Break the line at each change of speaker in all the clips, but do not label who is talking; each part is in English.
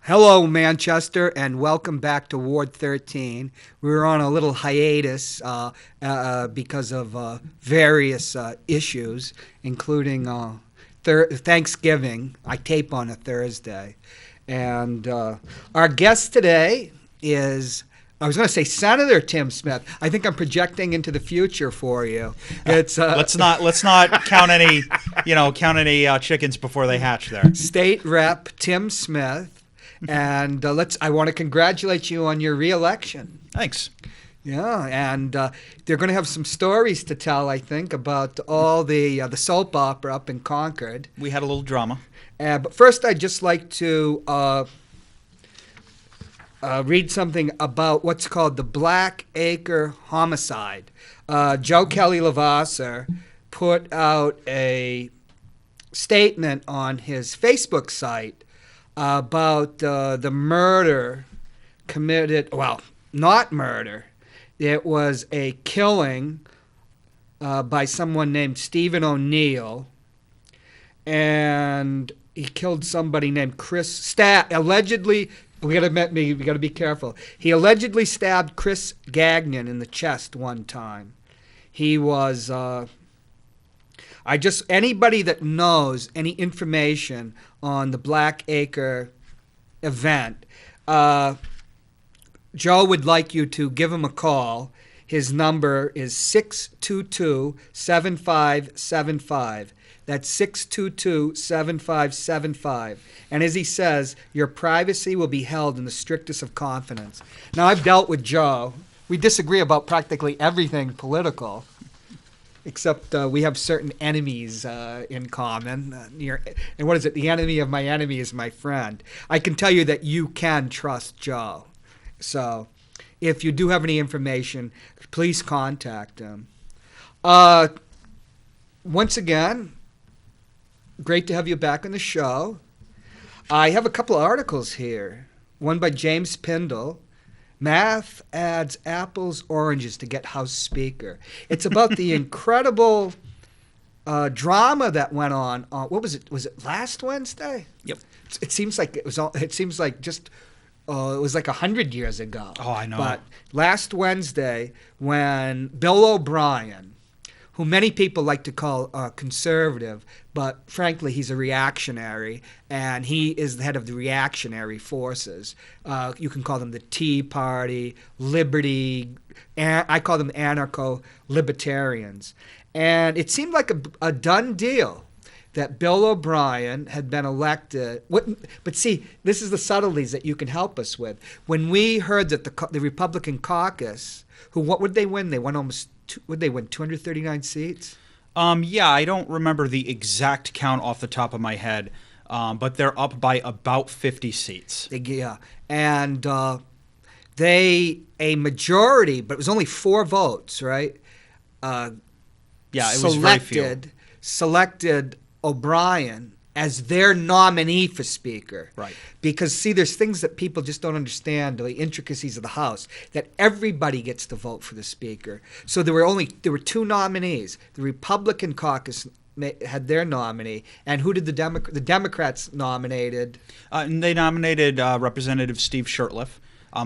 Hello, Manchester, and welcome back to Ward 13. We were on a little hiatus because of various issues, including Thanksgiving. I tape on a Thursday. And our guest today is, I was going to say Senator Tim Smith. I think I'm projecting into the future for you. It's
let's not count any chickens before they hatch there.
State Rep Tim Smith. And I want to congratulate you on your re-election.
Thanks.
Yeah, and they're going to have some stories to tell, I think, about all the soap opera up in Concord.
We had a little drama.
But first, I'd just like to read something about what's called the Black Acre homicide. Joe Kelly Lavasser put out a statement on his Facebook site about the murder committed, well, not murder. It was a killing by someone named Stephen O'Neill, and he killed somebody named Chris allegedly. We gotta be careful. He allegedly stabbed Chris Gagnon in the chest one time. He was. Anybody that knows any information on the Black Acre event, Joe would like you to give him a call. His number is 622-7575. That's 622-7575. And as he says, your privacy will be held in the strictest of confidence. Now, I've dealt with Joe. We disagree about practically everything political. Except we have certain enemies in common. And what is it? The enemy of my enemy is my friend. I can tell you that you can trust Joe. So if you do have any information, please contact him. Once again, great to have you back on the show. I have a couple of articles here. One by James Pindle. Math adds apples, oranges to get House Speaker. It's about the incredible drama that went on. What was it? Was it last Wednesday?
Yep.
It seems like it was. It seems like just. It was like 100 years ago.
Oh, I know.
But last Wednesday, when Bill O'Brien, who many people like to call conservative, but frankly, he's a reactionary, and he is the head of the reactionary forces. You can call them the Tea Party, Liberty, I call them anarcho-libertarians. And it seemed like a done deal that Bill O'Brien had been elected. But see, this is the subtleties that you can help us with. When we heard that the Republican caucus, what would they win? They won almost. Would they win 239 seats?
Yeah, I don't remember the exact count off the top of my head, but they're up by about 50 seats.
Yeah, and a majority, but it was only 4 votes, right?
Yeah, it was very few.
Selected O'Brien as their nominee for Speaker.
Right.
Because, see, there's things that people just don't understand, the intricacies of the House, that everybody gets to vote for the Speaker. So there were 2 nominees. The Republican caucus had their nominee, and who did the Democrats nominated?
And they nominated Representative Steve Shurtleff,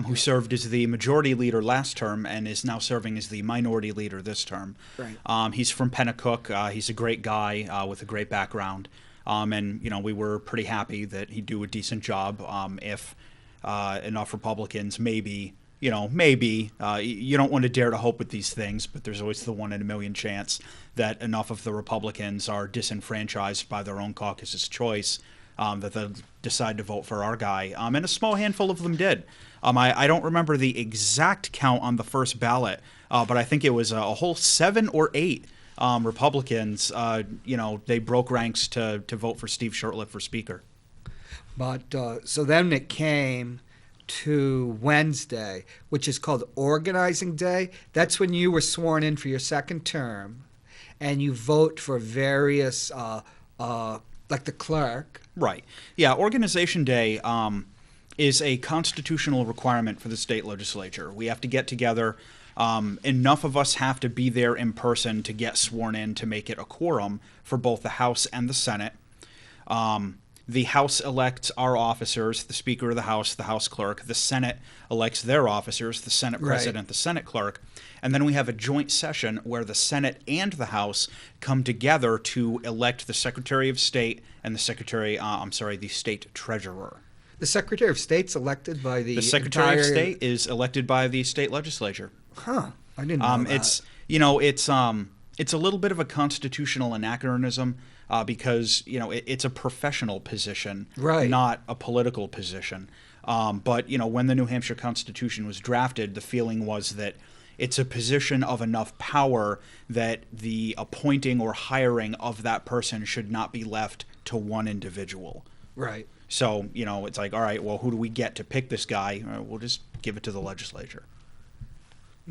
who served as the majority leader last term and is now serving as the minority leader this term.
Right.
He's from Pennacook. He's a great guy with a great background. And, we were pretty happy that he'd do a decent job if enough Republicans maybe you don't want to dare to hope with these things, but there's always the 1 in a million chance that enough of the Republicans are disenfranchised by their own caucus's choice that they'll decide to vote for our guy. And a small handful of them did. I don't remember the exact count on the first ballot, but I think it was a whole 7 or 8 Republicans, they broke ranks to vote for Steve Shurtleff for Speaker.
But so then it came to Wednesday, which is called Organizing Day. That's when you were sworn in for your second term, and you vote for various, like the clerk.
Right. Yeah, Organization Day is a constitutional requirement for the state legislature. We have to get together. Enough of us have to be there in person to get sworn in to make it a quorum for both the House and the Senate. the House elects our officers, the Speaker of the House Clerk. The Senate elects their officers, the Senate President, the Senate Clerk. And then we have a joint session where the Senate and the House come together to elect the Secretary of State and the the State Treasurer.
The Secretary of State's elected by the
Secretary of State is elected by the state legislature.
Huh. I didn't know that.
It's a little bit of a constitutional anachronism because it's a professional position,
right,
not a political position. But when the New Hampshire Constitution was drafted, the feeling was that it's a position of enough power that the appointing or hiring of that person should not be left to one individual.
Right.
So it's like, all right, well, who do we get to pick this guy? We'll just give it to the legislature.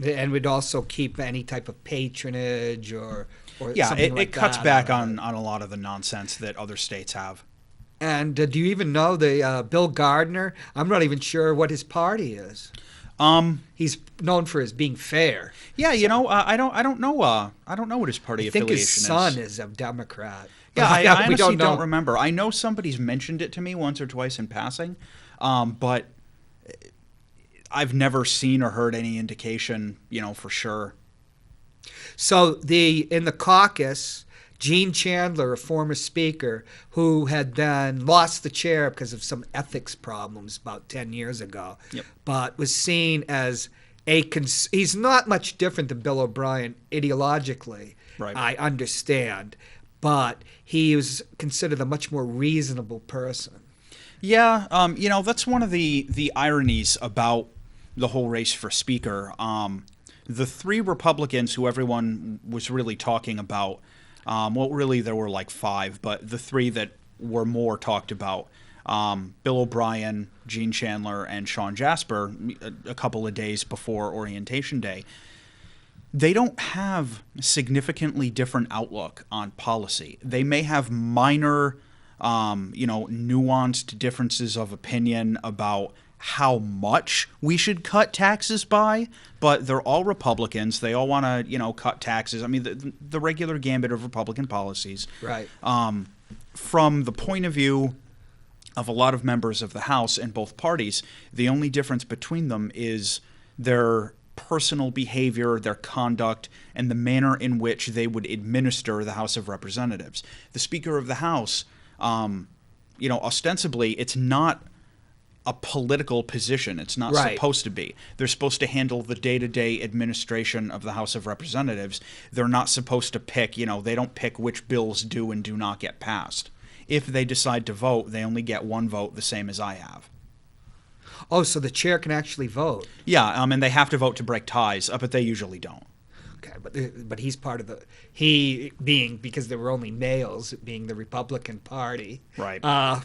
And we'd also keep any type of patronage or
yeah,
something like
it cuts
that
back on a lot of the nonsense that other states have.
And do you even know the Bill Gardner? I'm not even sure what his party is. He's known for his being fair.
Yeah, I don't know what his party affiliation is.
I think his son is a Democrat.
Yeah, I honestly don't remember. I know somebody's mentioned it to me once or twice in passing, but I've never seen or heard any indication, for sure.
So in the caucus, Gene Chandler, a former speaker who had then lost the chair because of some ethics problems about 10 years ago, but was seen as he's not much different than Bill O'Brien ideologically,
right.
I understand, but he was considered a much more reasonable person.
Yeah, that's one of the ironies about the whole race for speaker. The three Republicans who everyone was really talking about, well, really there were like five, but the three that were more talked about, Bill O'Brien, Gene Chandler, and Sean Jasper, a couple of days before orientation day, they don't have significantly different outlook on policy. They may have minor, nuanced differences of opinion about how much we should cut taxes by, but they're all Republicans. They all want to, cut taxes. I mean, the regular gambit of Republican policies.
Right.
From the point of view of a lot of members of the House in both parties, the only difference between them is their personal behavior, their conduct, and the manner in which they would administer the House of Representatives. The Speaker of the House, ostensibly, it's not a political position. It's not supposed to be. They're supposed to handle the day-to-day administration of the House of Representatives. They're not supposed to pick, they don't pick which bills do and do not get passed. If they decide to vote, they only get one vote, the same as I have.
Oh, so the chair can actually vote.
Yeah, and they have to vote to break ties, but they usually don't.
Okay, but he's part of he being, because there were only males, being the Republican Party.
Right.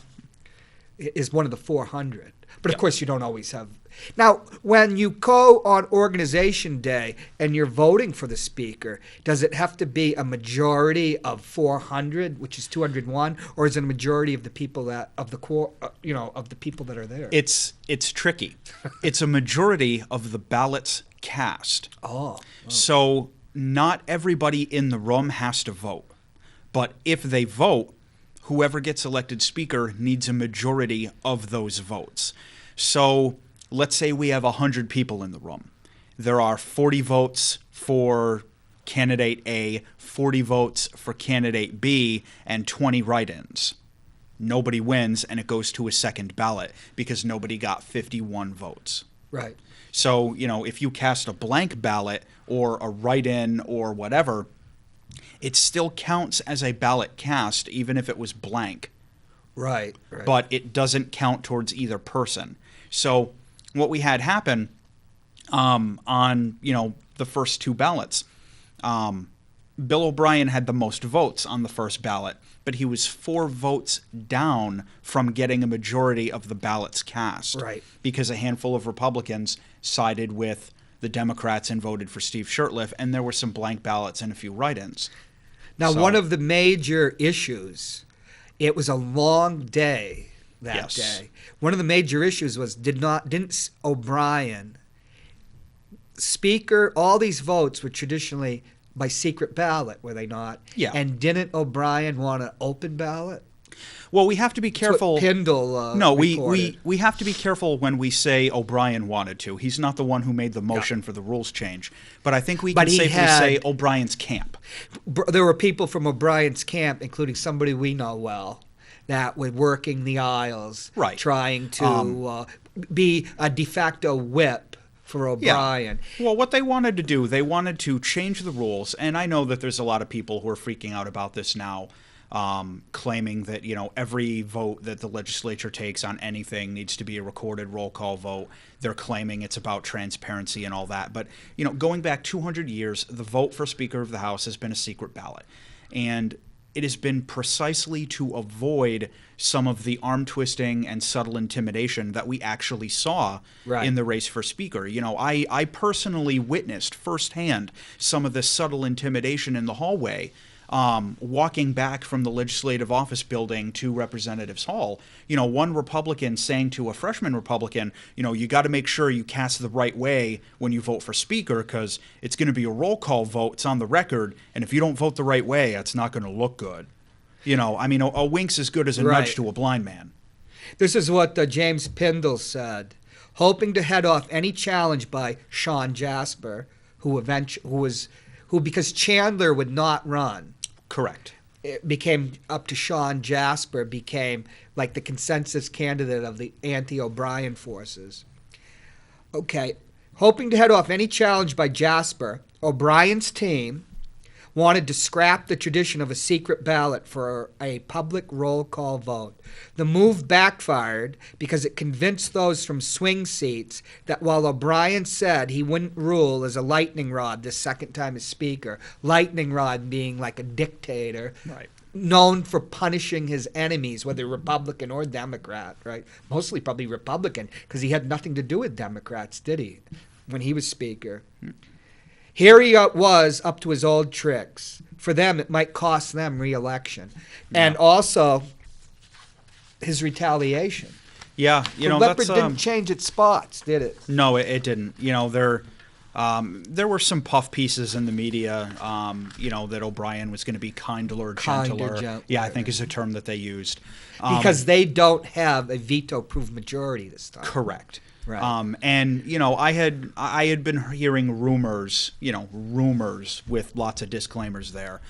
Is one of the 400. But of course you don't always have. Now, when you go on organization day and you're voting for the speaker, does it have to be a majority of 400, which is 201, or is it a majority of the people that of the people that are there?
It's tricky. It's a majority of the ballots cast.
Oh.
So not everybody in the room has to vote. But if they vote, whoever gets elected speaker needs a majority of those votes. So let's say we have 100 people in the room. There are 40 votes for candidate A, 40 votes for candidate B, and 20 write-ins. Nobody wins, and it goes to a second ballot because nobody got 51 votes.
Right.
So, if you cast a blank ballot or a write-in or whatever, it still counts as a ballot cast, even if it was blank.
Right.
But it doesn't count towards either person. So what we had happen on, the first two ballots, Bill O'Brien had the most votes on the first ballot, but he was 4 votes down from getting a majority of the ballots cast.
Right.
Because a handful of Republicans sided with the Democrats and voted for Steve Shurtleff, and there were some blank ballots and a few write-ins.
Now, one of the major issues, it was a long day that day. One of the major issues was didn't O'Brien, Speaker, all these votes were traditionally by secret ballot, were they not?
Yeah.
And didn't O'Brien want an open ballot?
Well, we have to be careful.
That's what Pindle
No,
reported.
we have to be careful when we say O'Brien wanted to. He's not the one who made the motion for the rules change. But I think we can safely say O'Brien's camp.
There were people from O'Brien's camp, including somebody we know well, that were working the aisles,
Right.
trying to be a de facto whip for O'Brien.
Yeah. Well, what they wanted to do, they wanted to change the rules. And I know that there's a lot of people who are freaking out about this now. Claiming that, every vote that the legislature takes on anything needs to be a recorded roll call vote. They're claiming it's about transparency and all that. But, going back 200 years, the vote for Speaker of the House has been a secret ballot. And it has been precisely to avoid some of the arm twisting and subtle intimidation that we actually saw in the race for Speaker. I personally witnessed firsthand some of this subtle intimidation in the hallway. Walking back from the Legislative Office building to Representatives Hall, one Republican saying to a freshman Republican, you got to make sure you cast the right way when you vote for Speaker because it's going to be a roll call vote. It's on the record. And if you don't vote the right way, it's not going to look good. A wink's as good as a nudge to a blind man.
This is what James Pindle said, hoping to head off any challenge by Sean Jasper, who because Chandler would not run.
Correct.
It became up to Sean Jasper, became like the consensus candidate of the anti-O'Brien forces. Okay, hoping to head off any challenge by Jasper, O'Brien's team wanted to scrap the tradition of a secret ballot for a public roll call vote. The move backfired because it convinced those from swing seats that while O'Brien said he wouldn't rule as a lightning rod this second time as Speaker, lightning rod being like a dictator, known for punishing his enemies, whether Republican or Democrat, right? Mostly probably Republican, because he had nothing to do with Democrats, did he, when he was Speaker? Here he was up to his old tricks. For them, it might cost them re-election. And also his retaliation.
Yeah,
the leopard didn't change its spots, did it?
No, it didn't. There were some puff pieces in the media, that O'Brien was going to be gentler. I think is a term that they used.
Because they don't have a veto-proof majority this time.
Correct.
Right.
I had been hearing rumors with lots of disclaimers there,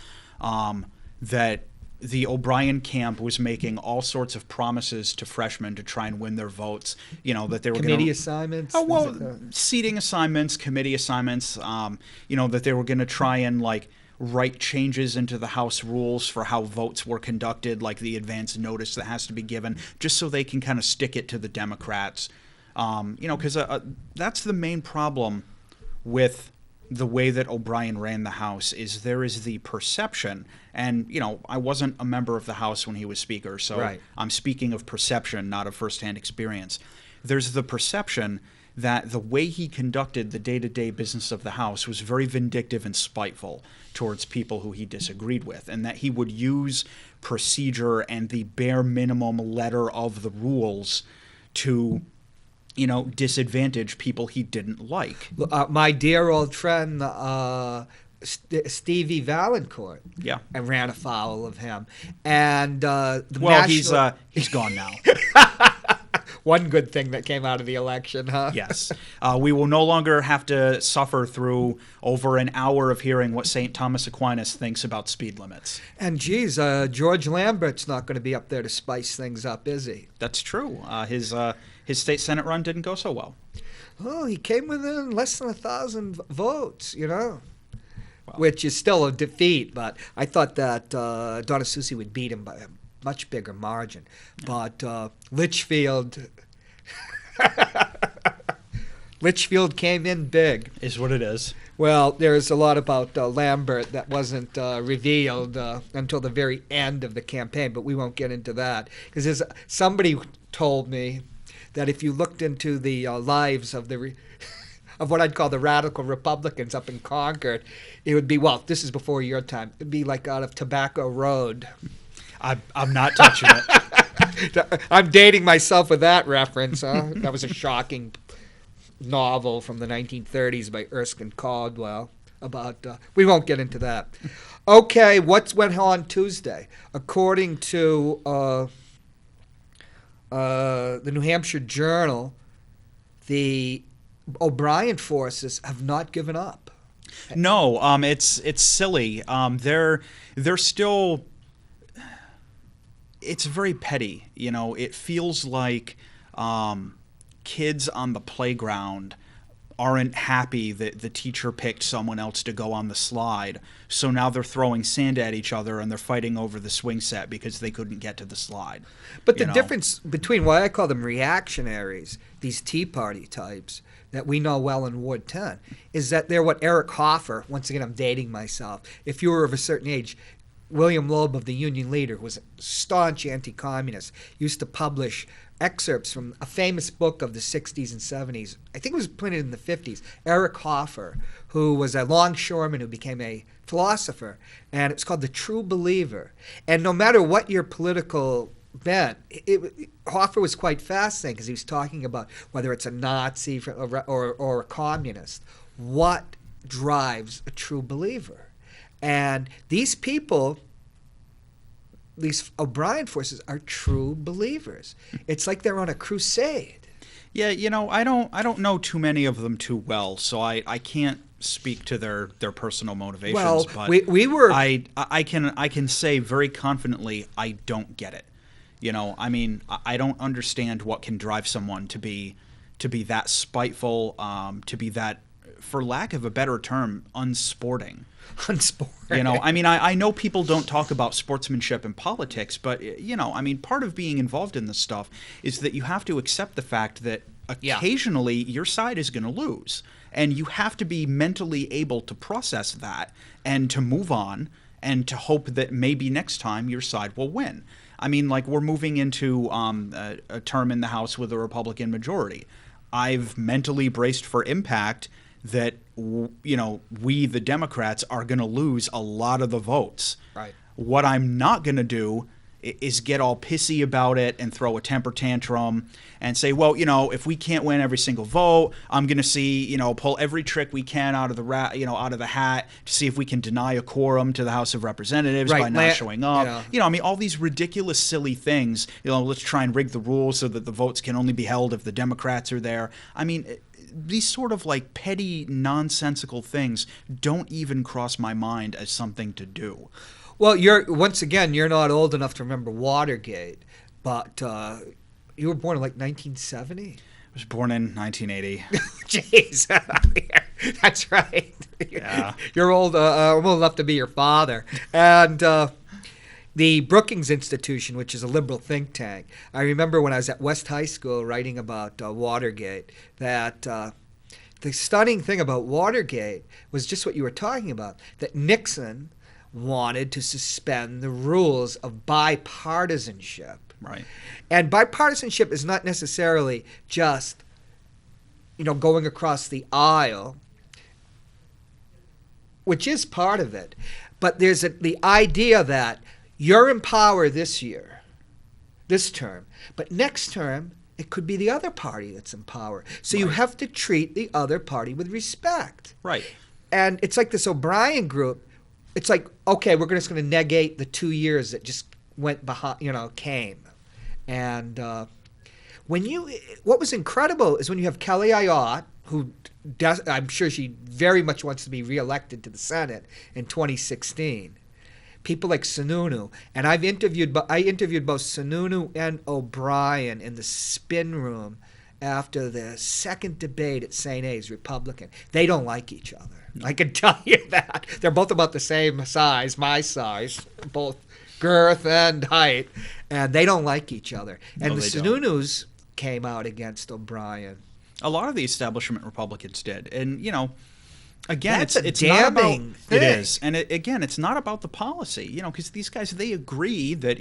that the O'Brien camp was making all sorts of promises to freshmen to try and win their votes. That they were
committee assignments.
Oh well, seating assignments, committee assignments. That they were going to try and write changes into the House rules for how votes were conducted, like the advance notice that has to be given, just so they can kind of stick it to the Democrats. Because that's the main problem with the way that O'Brien ran the House is there is the perception, and, I wasn't a member of the House when he was Speaker, so I'm speaking of perception, not of firsthand experience. There's the perception that the way he conducted the day-to-day business of the House was very vindictive and spiteful towards people who he disagreed with, and that he would use procedure and the bare minimum letter of the rules to disadvantage people he didn't like.
My dear old friend, Stevie Valancourt, ran afoul of him. And
he's gone now.
One good thing that came out of the election, huh?
Yes. We will no longer have to suffer through over an hour of hearing what St. Thomas Aquinas thinks about speed limits.
And geez, George Lambert's not going to be up there to spice things up, is he?
That's true. His state Senate run didn't go so well.
Oh, he came within less than 1,000 votes, which is still a defeat. But I thought that Donna Soucy would beat him by a much bigger margin. But Litchfield came in big.
Is what it is.
Well, there's a lot about Lambert that wasn't revealed until the very end of the campaign, but we won't get into that. Because somebody told me that if you looked into the lives of of what I'd call the radical Republicans up in Concord, it would be, well, this is before your time, it'd be like out of Tobacco Road.
I'm not touching it.
I'm dating myself with that reference, huh? That was a shocking novel from the 1930s by Erskine Caldwell. about. We won't get into that. Okay, what went on Tuesday? According to the New Hampshire Journal, the O'Brien forces have not given up.
No, it's silly. They're still. It's very petty. It feels like kids on the playground aren't happy that the teacher picked someone else to go on the slide. So now they're throwing sand at each other and they're fighting over the swing set because they couldn't get to the slide.
But the difference between why I call them reactionaries, these Tea Party types that we know well in Ward 10, is that they're what Eric Hoffer, once again I'm dating myself, if you were of a certain age, William Loeb of the Union Leader, who was a staunch anti-communist, used to publish excerpts from a famous book of the 60s and 70s. I think it was printed in the 50s. Eric Hoffer, who was a longshoreman who became a philosopher, and it's called The True Believer. And no matter what your political bent, Hoffer was quite fascinating because he was talking about whether it's a Nazi or a communist, what drives a true believer. And these people, these O'Brien forces, are true believers. It's like they're on a crusade.
Yeah, I don't know too many of them too well, so I can't speak to their personal motivations.
Well,
but
we were.
I can say very confidently I don't get it. I don't understand what can drive someone to be that spiteful, to be that, for lack of a better term, unsporting. I know people don't talk about sportsmanship in politics, but part of being involved in this stuff is that you have to accept the fact that occasionally your side is going to lose, and you have to be mentally able to process that and to move on and to hope that maybe next time your side will win. We're moving into a term in the House with a Republican majority. I've mentally braced for impact that we, the Democrats, are going to lose a lot of the votes.
Right.
What I'm not going to do is get all pissy about it and throw a temper tantrum and say, well, if we can't win every single vote, I'm going to pull every trick we can out of the hat to see if we can deny a quorum to the House of Representatives by not showing up. All these ridiculous, silly things. Let's try and rig the rules so that the votes can only be held if the Democrats are there. These sort of like petty, nonsensical things don't even cross my mind as something to do.
Well, you're not old enough to remember Watergate, but you were born in like 1970?
I was born in 1980.
Jeez. That's right.
Yeah.
You're old enough to be your father. And the Brookings Institution, which is a liberal think tank, I remember when I was at West High School writing about Watergate, that the stunning thing about Watergate was just what you were talking about, that Nixon wanted to suspend the rules of bipartisanship.
Right.
And bipartisanship is not necessarily just, going across the aisle, which is part of it. But there's the idea that you're in power this year, this term, but next term, it could be the other party that's in power. So you have to treat the other party with respect.
Right.
And it's like this O'Brien group. It's like, okay, we're just going to negate the 2 years that just went behind, came. And what was incredible is when you have Kelly Ayotte, who I'm sure she very much wants to be reelected to the Senate in 2016. People like Sununu, and I interviewed both Sununu and O'Brien in the spin room after the second debate at St. A's, Republican. They don't like each other. I can tell you that. They're both about the same size, my size, both girth and height, and they don't like each other. And the Sununus came out against O'Brien.
A lot of the establishment Republicans did. And, again,
That's
it's
damning
not about
thing.
It is. And again, it's not about the policy, because these guys, they agree that,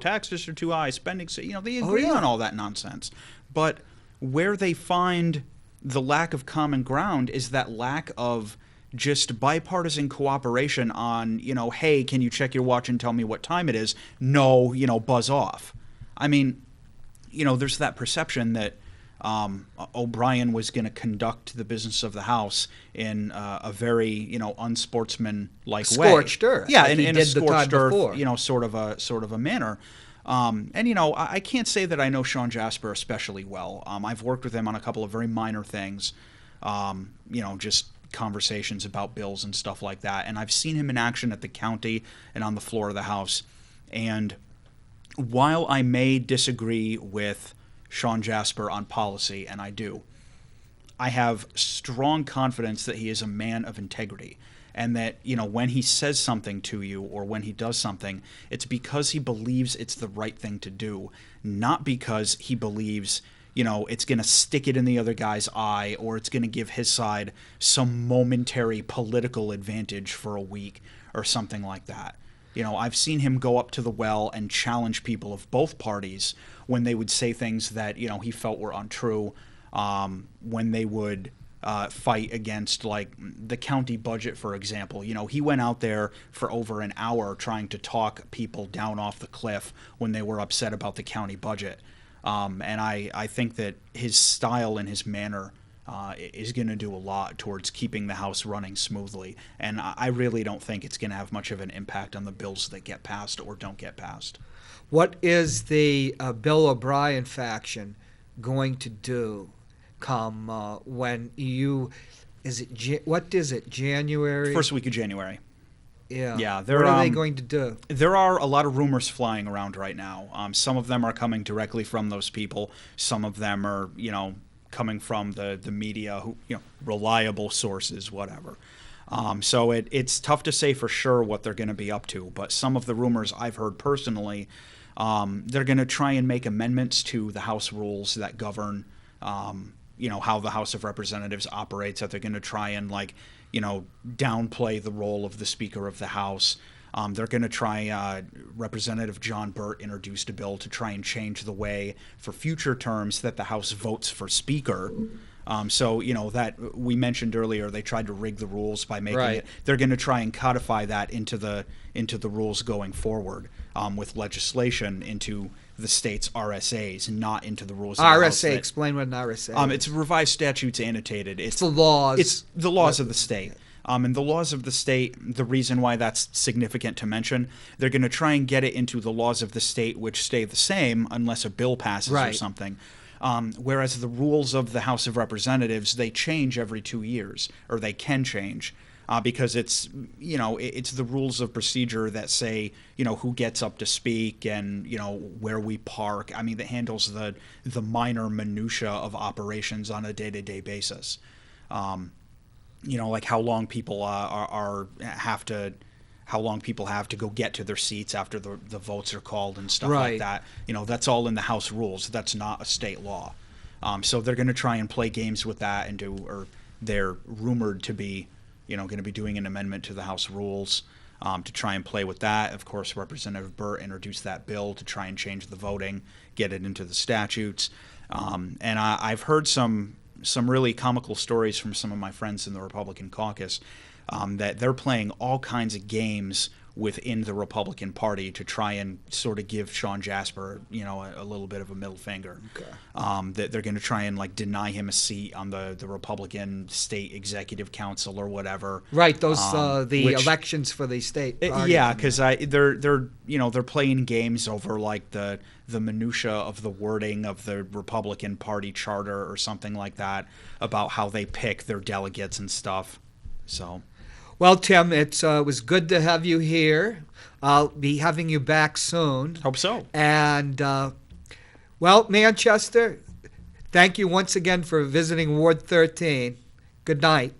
taxes are too high, spending, they agree on all that nonsense. But where they find the lack of common ground is that lack of just bipartisan cooperation on, hey, can you check your watch and tell me what time it is? No, buzz off. There's that perception that O'Brien was going to conduct the business of the House in a very, unsportsmanlike way.
Scorched earth.
Yeah,
like
in
he
a
did the time
scorched earth,
before.
sort of a manner. And I can't say that I know Sean Jasper especially well. I've worked with him on a couple of very minor things, just conversations about bills and stuff like that. And I've seen him in action at the county and on the floor of the House. And while I may disagree with Sean Jasper on policy, and I do, I have strong confidence that he is a man of integrity, and that, when he says something to you or when he does something, it's because he believes it's the right thing to do, not because he believes, it's going to stick it in the other guy's eye, or it's going to give his side some momentary political advantage for a week or something like that. I've seen him go up to the well and challenge people of both parties when they would say things that, he felt were untrue, when they would fight against, like, the county budget, for example. He went out there for over an hour trying to talk people down off the cliff when they were upset about the county budget. And I think that his style and his manner is going to do a lot towards keeping the House running smoothly. And I really don't think it's going to have much of an impact on the bills that get passed or don't get passed.
What is the Bill O'Brien faction going to do come when what is it, January?
First week of January.
Yeah.
Yeah.
What are they going to do?
There are a lot of rumors flying around right now. Some of them are coming directly from those people. Some of them are, coming from the media, who, reliable sources, whatever. So it's tough to say for sure what they're going to be up to. But some of the rumors I've heard personally, they're going to try and make amendments to the House rules that govern, how the House of Representatives operates. That they're going to try and, downplay the role of the Speaker of the House. They're going to try, Representative John Burt introduced a bill to try and change the way for future terms that the House votes for Speaker. So, that we mentioned earlier, they tried to rig the rules by making it. They're going to try and codify that into the rules going forward, with legislation into the state's RSAs, not into the rules of the House.
RSA, explain what an RSA is.
It's revised statutes annotated. It's
the laws.
It's the laws of the state. And the laws of the state, the reason why that's significant to mention, they're going to try and get it into the laws of the state, which stay the same unless a bill passes or something. Whereas the rules of the House of Representatives, they change every 2 years, or they can change, because it's the rules of procedure that say, who gets up to speak and, where we park. I mean, that handles the minor minutia of operations on a day-to-day basis. Like how long people how long people have to go get to their seats after the votes are called and stuff like that. That's all in the House rules. That's not a state law. So they're going to try and play games with that or they're rumored to be, going to be doing an amendment to the House rules to try and play with that. Of course, Representative Burt introduced that bill to try and change the voting, get it into the statutes. And I've heard some really comical stories from some of my friends in the Republican caucus, that they're playing all kinds of games within the Republican Party to try and sort of give Sean Jasper, a little bit of a middle finger. Okay. That they're going to try and deny him a seat on the Republican State Executive Council or whatever.
Right. Those elections for the state.
Yeah, because they're playing games over the minutia of the wording of the Republican Party charter or something like that about how they pick their delegates and stuff. So.
Well, Tim, it was good to have you here. I'll be having you back soon.
Hope so.
And, Manchester, thank you once again for visiting Ward 13. Good night.